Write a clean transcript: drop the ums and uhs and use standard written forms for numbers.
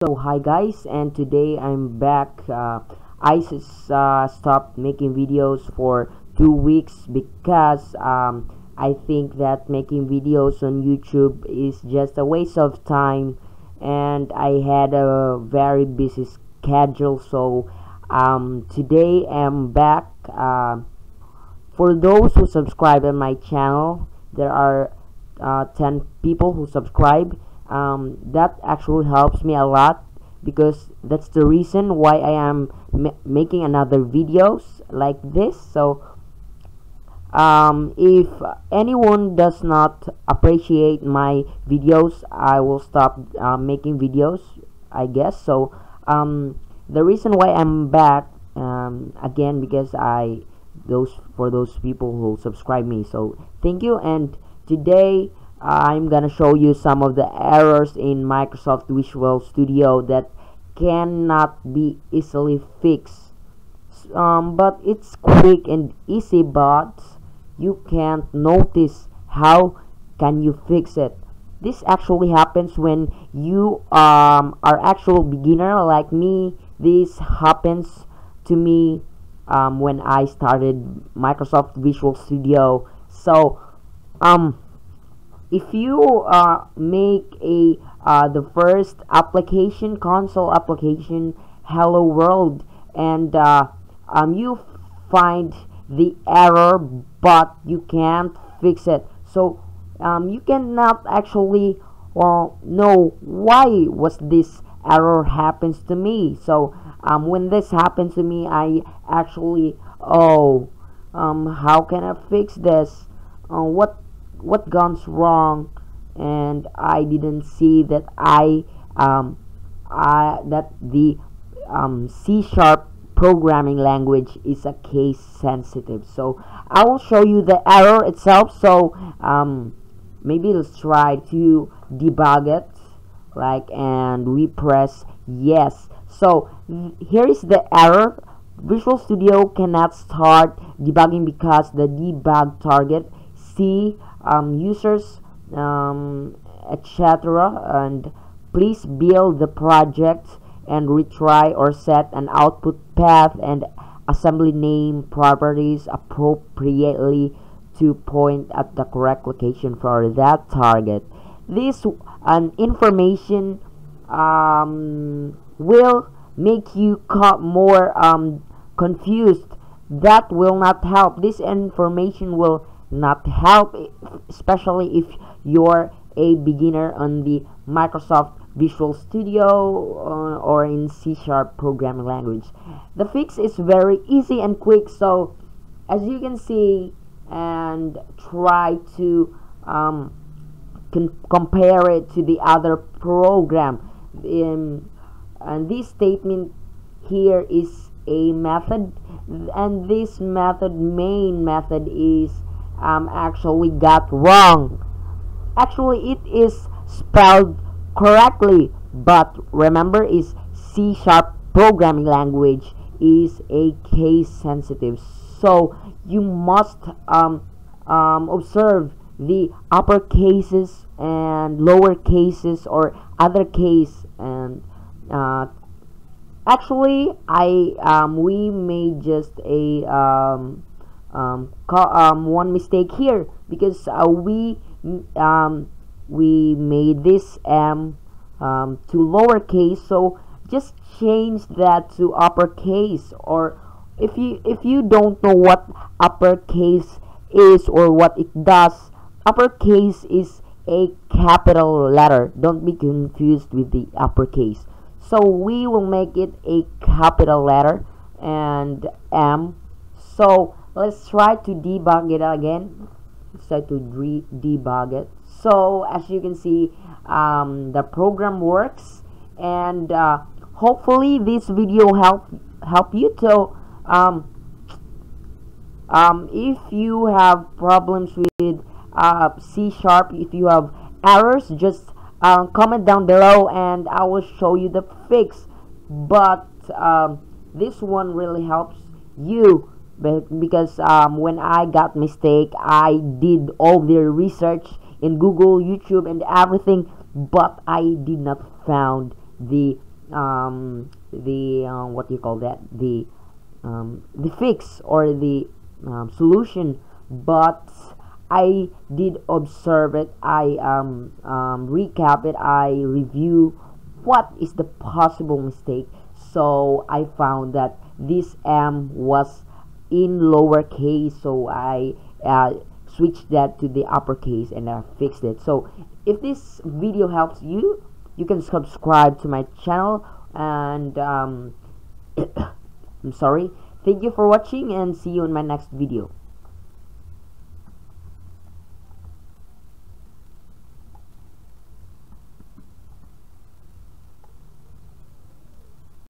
So hi guys, and today I'm back. Stopped making videos for 2 weeks because I think that making videos on YouTube is just a waste of time, and I had a very busy schedule. So today I'm back. For those who subscribe on my channel, there are 10 people who subscribe. That actually helps me a lot because that's the reason why I am making another videos like this. So if anyone does not appreciate my videos, I will stop making videos, I guess. So the reason why I'm back again, because I those for those people who subscribe me, so thank you. And today I'm gonna show you some of the errors in Microsoft Visual Studio that cannot be easily fixed. But it's quick and easy, but you can't notice how can you fix it. This actually happens when you are actual beginner like me. This happens to me when I started Microsoft Visual Studio. So if you make a the first application, console application, Hello World, and you find the error but you can't fix it, so you cannot actually know why was this error happens to me. So when this happens to me, I actually, how can I fix this? What goes wrong? And I didn't see that that the C sharp programming language is a case sensitive. So I will show you the error itself. So maybe let's try to debug it, like, and we press yes. So here is the error. Visual Studio cannot start debugging because the debug target C users, etc. And please build the project and retry or set an output path and assembly name properties appropriately to point at the correct location for that target. This information will make you more confused. That will not help. This information will not help, especially if you're a beginner on the Microsoft Visual Studio or in C sharp programming language. The fix is very easy and quick. So as you can see, and try to compare it to the other program, and this statement here is a method, and this main method is actually got wrong. Actually it is spelled correctly, but remember, is C sharp programming language is a case sensitive, so you must observe the upper cases and lower cases or other case. And actually we made just a one mistake here, because we made this to lowercase, so just change that to uppercase. Or if you don't know what uppercase is or what it does, uppercase is a capital letter. Don't be confused with the uppercase. So we will make it a capital letter and M. So let's try to debug it again. Let's try to debug it. So as you can see, the program works, and hopefully this video help you to if you have problems with C sharp, if you have errors, just comment down below and I will show you the fix. But this one really helps you, because when I got mistake, I did all the research in Google, YouTube, and everything, but I did not found the what do you call that, the fix or the solution, but I did observe it. I recap it. I review what is the possible mistake. So I found that this M was in lowercase, so I switched that to the uppercase and I fixed it. So if this video helps you, you can subscribe to my channel, and I'm sorry. Thank you for watching and see you in my next video.